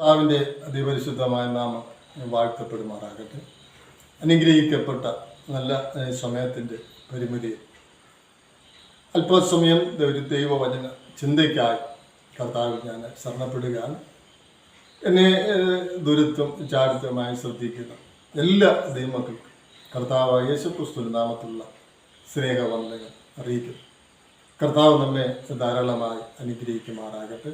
കർത്താവിൻ്റെ അതിപരിശുദ്ധമായ നാമം വാഴ്ത്തപ്പെടുമാറാകട്ടെ. അനുഗ്രഹിക്കപ്പെട്ട നല്ല സമയത്തിൻ്റെ പരിമിതി അല്പസമയം ഒരു ദൈവവചന ചിന്തയ്ക്കായി കർത്താവിൽ ഞാൻ ശരണപ്പെടുകയാണ്. എന്നെ ദുരിതം ചാരിത്രമായി ശ്രദ്ധിക്കുന്ന എല്ലാ ദൈവമക്കൾക്കും കർത്താവായ യേശുക്രിസ്തുവിന്റെ നാമത്തിലുള്ള സ്നേഹവന്ദനം അറിയിക്കുന്നു. കർത്താവ് നമ്മെ ധാരാളമായി അനുഗ്രഹിക്കുമാറാകട്ടെ.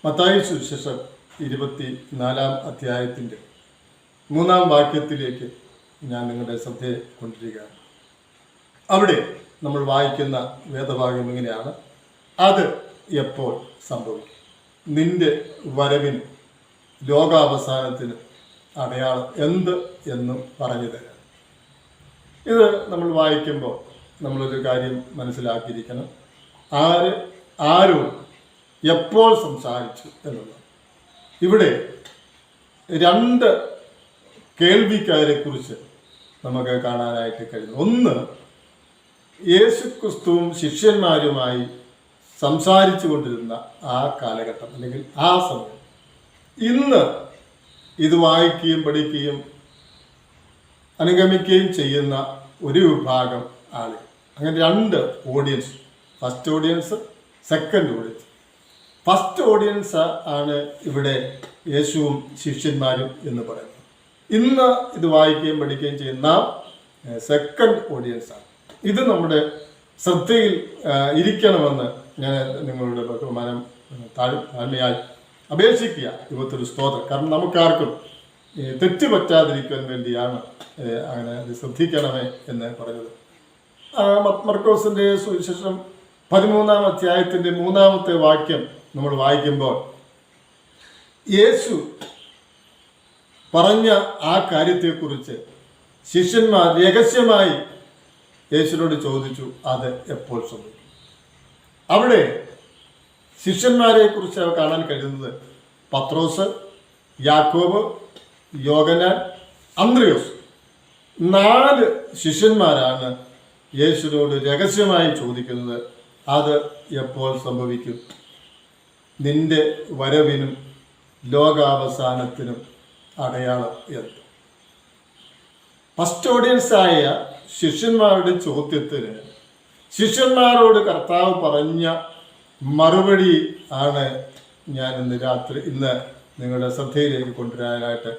മത്തായി സുവിശേഷം 24-ാം അധ്യായത്തിൻ്റെ 3-ാം വാക്യത്തിലേക്ക് ഞാൻ നിങ്ങളുടെ ശ്രദ്ധയെ കൊണ്ടിരിക്കുകയാണ്. അവിടെ നമ്മൾ വായിക്കുന്ന വേദഭാഗം ഇങ്ങനെയാണ്: അത് എപ്പോൾ സംഭവിക്കും? നിന്റെ വരവിന് ലോകാവസാനത്തിന് അടയാളം എന്ത് എന്നും പറഞ്ഞു തരാം. ഇത് നമ്മൾ വായിക്കുമ്പോൾ നമ്മളൊരു കാര്യം മനസ്സിലാക്കിയിരിക്കണം. ആരോട് എപ്പോൾ സംസാരിച്ചു എന്നുള്ളത്. ഇവിടെ 2 കേൾവിക്കാരെ കുറിച്ച് നമുക്ക് കാണാനായിട്ട് കഴിയുന്നു. ഒന്ന്, യേശുക്രിസ്തുവും ശിഷ്യന്മാരുമായി സംസാരിച്ചു കൊണ്ടിരുന്ന ആ കാലഘട്ടം അല്ലെങ്കിൽ ആ സമയം. ഇന്ന് ഇത് വായിക്കുകയും പഠിക്കുകയും അനുഗമിക്കുകയും ചെയ്യുന്ന ഒരു വിഭാഗം ആളുകൾ. അങ്ങനെ 2 audience. First audience, second audience. First audience ആണ് ഇവിടെ യേശുവും ശിഷ്യന്മാരും എന്ന് പറയുന്നത്. ഇന്ന് ഇത് വായിക്കുകയും പഠിക്കുകയും ചെയ്യുന്ന സെക്കൻഡ് ഓഡിയൻസ് ആണ്. ഇത് നമ്മുടെ ശ്രദ്ധയിൽ ഇരിക്കണമെന്ന് ഞാൻ നിങ്ങളുടെ ബഹുമാനം താഴ്മയായി അപേക്ഷിക്കുക. ഇവത്തൊരു സ്തോത്രം. കാരണം നമുക്കാർക്കും തെറ്റ് പറ്റാതിരിക്കാൻ വേണ്ടിയാണ് അങ്ങനെ അത് ശ്രദ്ധിക്കണമേ എന്ന് പറഞ്ഞത്. മർക്കോസിന്റെ സുവിശേഷം 13-ാം അധ്യായത്തിന്റെ 3-ാമത്തെ വാക്യം നമ്മൾ വായിക്കുമ്പോൾ യേശു പറഞ്ഞ ആ കാര്യത്തെക്കുറിച്ച് ശിഷ്യന്മാർ രഹസ്യമായി യേശുവിനോട് ചോദിച്ചു, അത് എപ്പോൾ സംഭവിക്കും? അവിടെ ശിഷ്യന്മാരെ കുറിച്ച് കാണാൻ കഴിയുന്നത് പത്രോസ്, യാക്കോബ്, യോഹന്നാൻ, അന്ത്രയോസ് 4 ശിഷ്യന്മാരാണ് യേശുവിനോട് രഹസ്യമായി ചോദിക്കുന്നത്, അത് എപ്പോൾ സംഭവിക്കും? നിന്റെ വരവിനും ലോകാവസാനത്തിനും അടയാളം എന്ത്? ഫസ്റ്റ് ഓഡിയൻസായ ശിഷ്യന്മാരുടെ ചോദ്യത്തിന് ശിഷ്യന്മാരോട് കർത്താവ് പറഞ്ഞ മറുപടി ആണ് ഞാൻ ഇന്ന് നിങ്ങളുടെ ശ്രദ്ധയിലേക്ക് കൊണ്ടുവരാനായിട്ട്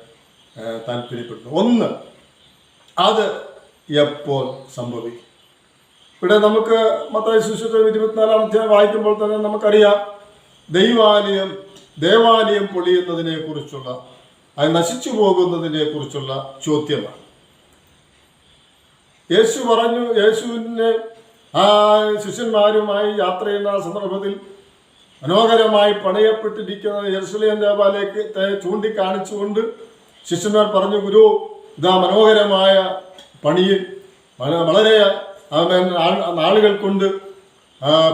താല്പര്യപ്പെടുന്നു. ഒന്ന്, അത് എപ്പോൾ സംഭവിക്കും? ഇവിടെ നമുക്ക് മത്തായി സുവിശേഷം 24-ാം അധ്യായം വായിക്കുമ്പോൾ തന്നെ നമുക്കറിയാം, ദേവാലയം പൊളിയുന്നതിനെ കുറിച്ചുള്ള, അത് നശിച്ചു പോകുന്നതിനെ കുറിച്ചുള്ള ചോദ്യമാണ്. യേശു പറഞ്ഞു, യേശുവിനെ ആ ശിഷ്യന്മാരുമായി യാത്ര ചെയ്യുന്ന സന്ദർഭത്തിൽ മനോഹരമായി പണിയപ്പെട്ടിരിക്കുന്ന യെരുശലേം ദേവാലയത്തെ ചൂണ്ടിക്കാണിച്ചുകൊണ്ട് ശിഷ്യന്മാർ പറഞ്ഞു, ഗുരു, ഇതാ മനോഹരമായ പണിയിൽ വളരെ നാളുകൾ കൊണ്ട്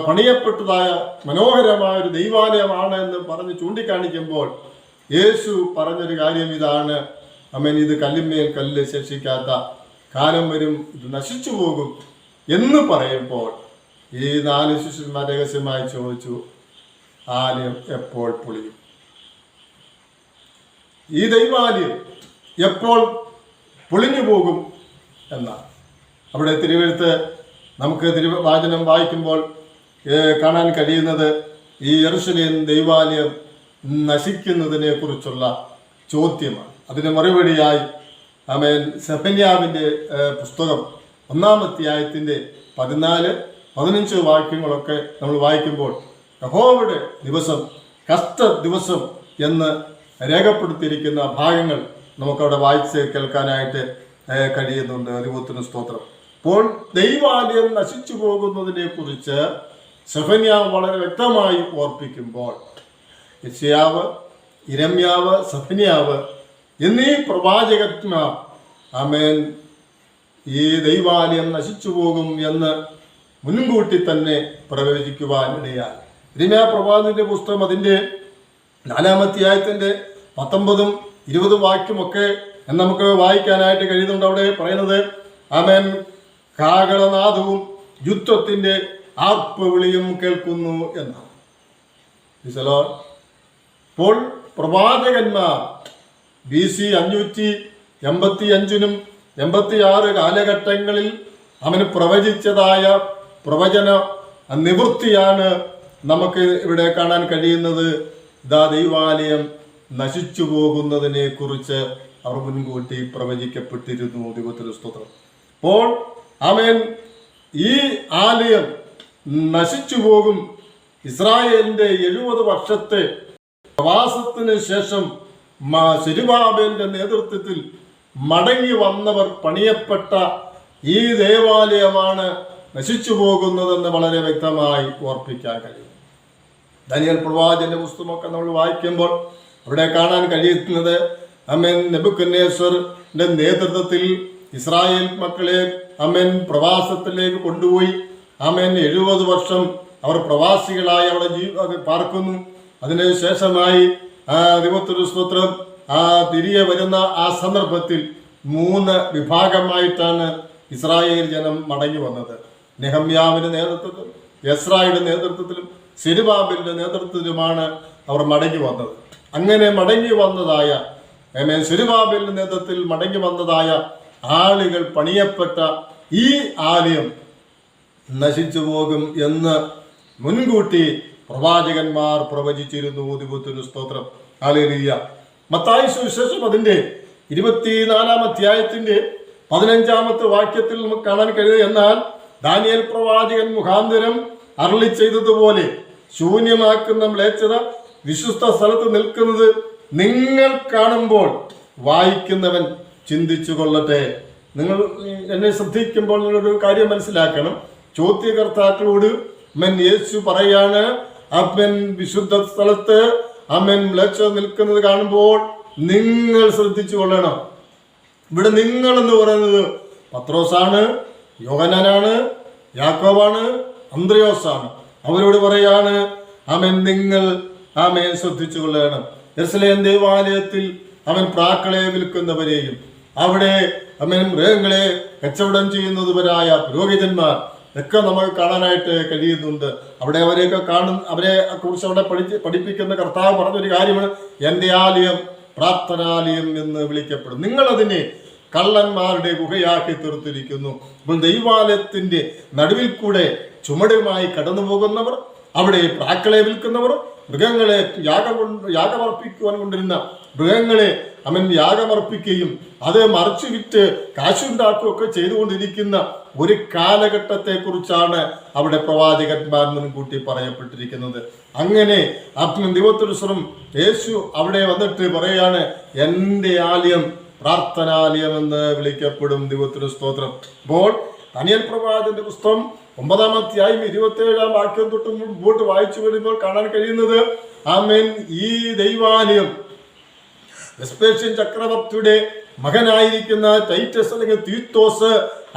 പണിയപ്പെട്ടതായ മനോഹരമായ ഒരു ദൈവാലയമാണ് എന്ന് പറഞ്ഞ് ചൂണ്ടിക്കാണിക്കുമ്പോൾ യേശു പറഞ്ഞൊരു കാര്യം ഇതാണ്: ഇത് കല്ലിന്മേൽ കല്ല് ശേഷിക്കാത്ത കാലം വരും, ഇത് നശിച്ചു പോകും എന്ന് പറയുമ്പോൾ ഈ 4 ശിഷ്യന്മാർ രഹസ്യമായി ചോദിച്ചു, ആലയം എപ്പോൾ പൊളിയും? ഈ ദൈവാലയം എപ്പോൾ പൊളിഞ്ഞു പോകും എന്നാണ്. അവിടെ തിരുവെഴുത്ത് നമുക്ക് വാചനം വായിക്കുമ്പോൾ കാണാൻ കഴിയുന്നത് ഈ യെരുശലേം ദൈവാലയം നശിക്കുന്നതിനെ കുറിച്ചുള്ള ചോദ്യമാണ്. അതിന് മറുപടിയായി സെഫന്യാവിൻ്റെ പുസ്തകം 1-ാം അധ്യായത്തിൻ്റെ 14-15 വാക്യങ്ങളൊക്കെ നമ്മൾ വായിക്കുമ്പോൾ യഹോവയുടെ ദിവസം, കഷ്ട ദിവസം എന്ന് രേഖപ്പെടുത്തിയിരിക്കുന്ന ഭാഗങ്ങൾ നമുക്കവിടെ വായിച്ച് കേൾക്കാനായിട്ട് കഴിയുന്നുണ്ട്. ദൈവത്തിന് സ്തോത്രം. അപ്പോൾ ദൈവാലയം നശിച്ചു പോകുന്നതിനെ കുറിച്ച് സെഫന്യാവ് വളരെ വ്യക്തമായി ഓർപ്പിക്കുമ്പോൾ യെശയ്യാവ്, യിരെമ്യാവ്, സെഫന്യാവ് എന്നീ പ്രവാചകന്മാർ ഈ ദൈവാലയം നശിച്ചു പോകും എന്ന് മുൻകൂട്ടി തന്നെ പ്രവചിക്കുവാൻ ഇടയായി. യിരെമ്യാ പ്രവാചകന്റെ പുസ്തകം അതിൻ്റെ 4-ാം അധ്യായത്തിൻ്റെ 19-ഉം 20 വാക്യമൊക്കെ നമുക്ക് വായിക്കാനായിട്ട് കഴിയുന്നുണ്ട്. അവിടെ പറയുന്നത് കാഹളനാദവും യുദ്ധത്തിന്റെ ആർപ്പവിളിയും കേൾക്കുന്നു എന്നാണ്. അപ്പോൾ പ്രവാചകന്മാർ BC 585 86 കാലഘട്ടങ്ങളിൽ അവന് പ്രവചിച്ചതായ പ്രവചന നിവൃത്തിയാണ് നമുക്ക് ഇവിടെ കാണാൻ കഴിയുന്നത്. ഇതാ ദൈവാലയം നശിച്ചു പോകുന്നതിനെ കുറിച്ച് അവർ മുൻകൂട്ടി പ്രവചിക്കപ്പെട്ടിരുന്നു. ദൈവത്തിന് സ്തോത്രം. അപ്പോൾ ആമേൻ, ഈ ആലയം നശിച്ചു പോകും. ഇസ്രായേലിന്റെ 70 വർഷത്തെ പ്രവാസത്തിന് ശേഷം സെരുബാബേലിന്റെ നേതൃത്വത്തിൽ മടങ്ങി വന്നവർ പണിയപ്പെട്ട ഈ ദേവാലയമാണ് നശിച്ചു പോകുന്നതെന്ന് വളരെ വ്യക്തമായി ഓർപ്പിക്കാൻ കഴിയും. ദാനിയേൽ പ്രവാചകന്റെ പുസ്തകമൊക്കെ നമ്മൾ വായിക്കുമ്പോൾ അവിടെ കാണാൻ കഴിയുന്നത് ആമേൻ, നെബൂഖദ്നേസറിന്റെ നേതൃത്വത്തിൽ ഇസ്രായേൽ മക്കളെ ആമേൻ പ്രവാസത്തിലേക്ക് കൊണ്ടുപോയി. ആമേൻ 70 വർഷം അവർ പ്രവാസികളായി അവിടെ പാർക്കുന്നു. അതിനുശേഷമായി ദൈവത്തിന്റെ സ്തോത്രം തിരികെ വരുന്ന ആ സന്ദർഭത്തിൽ 3 വിഭാഗമായിട്ടാണ് ഇസ്രായേൽ ജനം മടങ്ങി വന്നത്. നെഹമ്യാവിന്റെ നേതൃത്വത്തിലും എസ്രായുടെ നേതൃത്വത്തിലും സെരുബാബേലിന്റെ നേതൃത്വത്തിലുമാണ് അവർ മടങ്ങി വന്നത്. അങ്ങനെ മടങ്ങി വന്നതായ സെരുബാബേലിന്റെ നേതൃത്വത്തിൽ മടങ്ങി വന്നതായ ആളുകൾ പണിയപ്പെട്ട ഈ ആലയം നശിച്ചു പോകും എന്ന് മുൻകൂട്ടി പ്രവാചകന്മാർ പ്രവചിച്ചിരുന്നു. ദൈവത്തിന് സ്തോത്രം. ഹല്ലേലൂയ. മത്തായി സുവിശേഷം അതിന്റെ 24-ാം അധ്യായത്തിന്റെ 15-ാമത്തെ വാക്യത്തിൽ നമുക്ക് കാണാൻ കഴിയുന്നത്, എന്നാൽ ദാനിയേൽ പ്രവാചകൻ മുഖാന്തരം അരുളി ചെയ്തതുപോലെ ശൂന്യമാക്കുന്ന മ്ലേച്ഛത വിശുദ്ധ സ്ഥലത്ത് നിൽക്കുന്നത് നിങ്ങൾ കാണുമ്പോൾ വായിക്കുന്നവൻ ചിന്തിച്ചു കൊള്ളട്ടെ. നിങ്ങൾ എന്നെ ശ്രദ്ധിക്കുമ്പോൾ നിങ്ങളൊരു കാര്യം മനസ്സിലാക്കണം. ചോദ്യകർത്താക്കളോട് യേശു പറയാണ്, അമ്മൻ വിശുദ്ധ സ്ഥലത്ത് അമ്മൻ മ്ലേച്ഛത നിൽക്കുന്നത് കാണുമ്പോൾ നിങ്ങൾ ശ്രദ്ധിച്ചു കൊള്ളണം. ഇവിടെ നിങ്ങൾ എന്ന് പറയുന്നത് പത്രോസാണ്, യോഹന്നാനാണ്, യാക്കോബാണ്, അന്ത്രയോസാണ്. അവരോട് പറയാണ് അവൻ നിങ്ങൾ ആമേൻ ശ്രദ്ധിച്ചു കൊള്ളണം. യെരുശലേം ദേവാലയത്തിൽ അവൻ പ്രാക്കളെ വിൽക്കുന്നവരെയും അവിടെ അവൻ മൃഗങ്ങളെ കച്ചവടം ചെയ്യുന്നതുവരായ പുരോഹിതന്മാർ ഒക്കെ നമുക്ക് കാണാനായിട്ട് കഴിയുന്നുണ്ട്. അവിടെ അവരെയൊക്കെ അവരെ കുറിച്ച് അവിടെ പഠിപ്പിക്കുന്ന കർത്താവ് പറഞ്ഞൊരു കാര്യമാണ്, എൻ്റെ ആലയം പ്രാർത്ഥനാലയം എന്ന് വിളിക്കപ്പെടും. നിങ്ങളതിനെ കള്ളന്മാരുടെ ഗുഹയാക്കി തീർത്തിരിക്കുന്നു. അപ്പോൾ ദൈവാലയത്തിന്റെ നടുവിൽ കൂടെ ചുമടുമായി കടന്നു പോകുന്നവർ, അവിടെ പ്രാക്കളെ വിൽക്കുന്നവർ, മൃഗങ്ങളെ യാഗമർപ്പിക്കുവാൻ കൊണ്ടിരുന്ന മൃഗങ്ങളെ അവൻ യാഗമർപ്പിക്കുകയും അത് മറിച്ചു വിറ്റ് കാശുണ്ടാക്കുകയൊക്കെ ചെയ്തുകൊണ്ടിരിക്കുന്ന ഒരു കാലഘട്ടത്തെ കുറിച്ചാണ് അവിടെ പ്രവാചകന്മാർ മുൻകൂട്ടി പറയപ്പെട്ടിരിക്കുന്നത്. അങ്ങനെ ദൈവത്തിനുസ്വരം യേശു അവിടെ വന്നിട്ട് പറയാണ്, എൻ്റെ ആലയം പ്രാർത്ഥനാലയം എന്ന് വിളിക്കപ്പെടും. ദൈവത്തിന് സ്തോത്രം. അപ്പോൾ ദാനിയേൽ പ്രവാചകന്റെ പുസ്തകം 9-ാം അധ്യായം 27-ാം വാക്യം തൊട്ട് മുമ്പോട്ട് വായിച്ചു വരുമ്പോൾ കാണാൻ കഴിയുന്നത്, ആമേൻ, ഈ ദൈവാലയം വെസ്പേഷ്യൻ ചക്രവർത്തിയുടെ മകനായിരിക്കുന്ന ടൈറ്റസ് അല്ലെങ്കിൽ തീത്തോസ്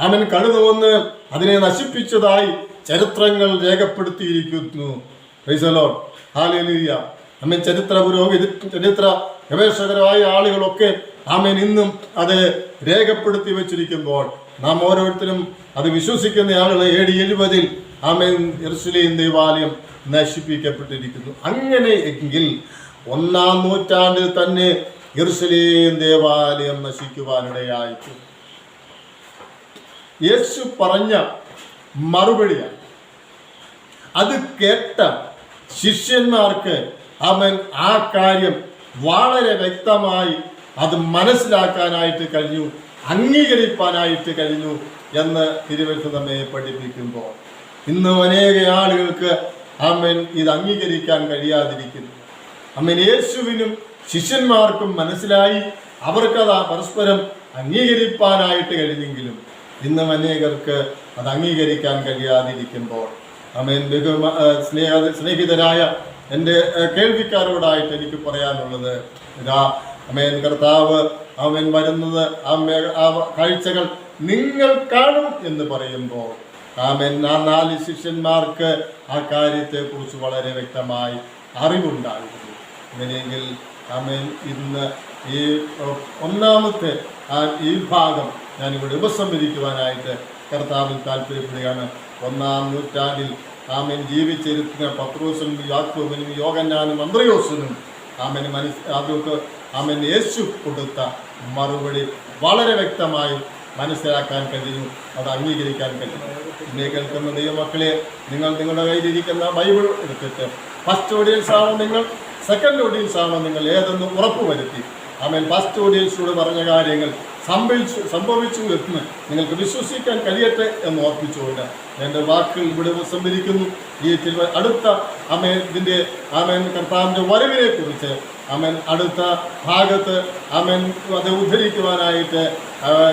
അവൻ കടന്നുവന്ന് അതിനെ നശിപ്പിച്ചതായി ചരിത്രങ്ങൾ രേഖപ്പെടുത്തിയിരിക്കുന്നു. Praise the Lord. ഹല്ലേലൂയ. ആമേൻ. ചരിത്ര ഗവേഷകരായ ആളുകളൊക്കെ ആമേൻ ഇന്നും അത് രേഖപ്പെടുത്തി വെച്ചിരിക്കുമ്പോൾ നാം ഓരോരുത്തരും അത് വിശ്വസിക്കുന്ന ആളുകളെ AD 70 ആമേൻ യെരുശലേം ദേവാലയം നശിപ്പിക്കപ്പെട്ടിരിക്കുന്നു. അങ്ങനെ എങ്കിൽ 1-ാം നൂറ്റാണ്ടിൽ തന്നെ യെരുശലേം ദേവാലയം നശിക്കുവാനിടയായിട്ടു. യേശു പറഞ്ഞ മറുപടിയാണ്. അത് കേട്ട ശിഷ്യന്മാർക്ക് അവൻ ആ കാര്യം വളരെ വ്യക്തമായി അത് മനസ്സിലാക്കാനായിട്ട് കഴിഞ്ഞു, അംഗീകരിക്കാനായിട്ട് കഴിഞ്ഞു എന്ന് തിരുവെഴുത്ത് നമ്മെ പഠിപ്പിക്കുമ്പോൾ ഇന്നും അനേക ആളുകൾക്ക് ആമേൻ ഇത് അംഗീകരിക്കാൻ കഴിയാതിരിക്കുന്നു. ആമേൻ. യേശുവിനും ശിഷ്യന്മാർക്കും മനസ്സിലായി, അവർക്കത് പരസ്പരം അംഗീകരിക്കാനായിട്ട് കഴിഞ്ഞെങ്കിലും ഇന്നും അനേകർക്ക് അത് അംഗീകരിക്കാൻ കഴിയാതിരിക്കുമ്പോൾ ആമേൻ സ്നേഹിതരായ എൻ്റെ കേൾവിക്കാരോടായിട്ട് എനിക്ക് പറയാനുള്ളത്, ഇതാ ആമേൻ കർത്താവ് അവൻ വരുന്നത് ആ കാഴ്ചകൾ നിങ്ങൾ കാണും എന്ന് പറയുമ്പോൾ ആമേൻ ആ 4 ശിഷ്യന്മാർക്ക് ആ കാര്യത്തെക്കുറിച്ച് വളരെ വ്യക്തമായി അറിവുണ്ടായിരുന്നു. അങ്ങനെയെങ്കിൽ ആമേൻ ഇന്ന് ഈ 1-ാമത്തെ ഈ ഭാഗം ഞാനിവിടെ ഉപസംഹരിക്കുവാനായിട്ട് കർത്താവിൽ താല്പര്യപ്പെടുകയാണ്. 1-ാം നൂറ്റാണ്ടിൽ ആമേൻ ജീവിച്ചിരുന്ന പത്രോസിനും യാക്കോബിനും യോഹന്നാനും അന്ത്രയോസിനും അതൊക്കെ യേശു കൊടുത്ത മറുപടി വളരെ വ്യക്തമായി മനസ്സിലാക്കാൻ കഴിയും, അത് അംഗീകരിക്കാൻ കഴിയും. എന്നെ കേൾക്കുന്ന ദൈവമക്കളെ, നിങ്ങൾ നിങ്ങളുടെ കയ്യിലിരിക്കുന്ന ബൈബിൾ എടുത്തിട്ട് ഫസ്റ്റ് ഓഡിയൻസ് ആണോ നിങ്ങൾ, സെക്കൻഡ് ഓഡിയൻസ് ആണോ നിങ്ങൾ, ഏതെന്ന് ഉറപ്പുവരുത്തി ഫസ്റ്റ് ഓഡിയൻസിലൂടെ പറഞ്ഞ കാര്യങ്ങൾ സംഭവിച്ചു എന്ന് നിങ്ങൾക്ക് വിശ്വസിക്കാൻ കഴിയട്ടെ എന്ന് ഓർപ്പിച്ചുകൊണ്ട് എൻ്റെ വാക്കുകൾ ഇവിടെ സംഭരിക്കുന്നു. ഈ അടുത്ത ഇതിൻ്റെ കർത്താവിൻ്റെ വരവിനെ കുറിച്ച് അടുത്ത ഭാഗത്ത് അത് ഉദ്ധരിക്കുവാനായിട്ട്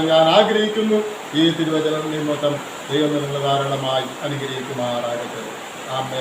ഞാൻ ആഗ്രഹിക്കുന്നു. ഈ തിരുവചനം നിമിത്തം ദൈവം നിങ്ങൾ ധാരാളമായി അനുഗ്രഹിക്കുമാറാകട്ടെ. ആമേൻ.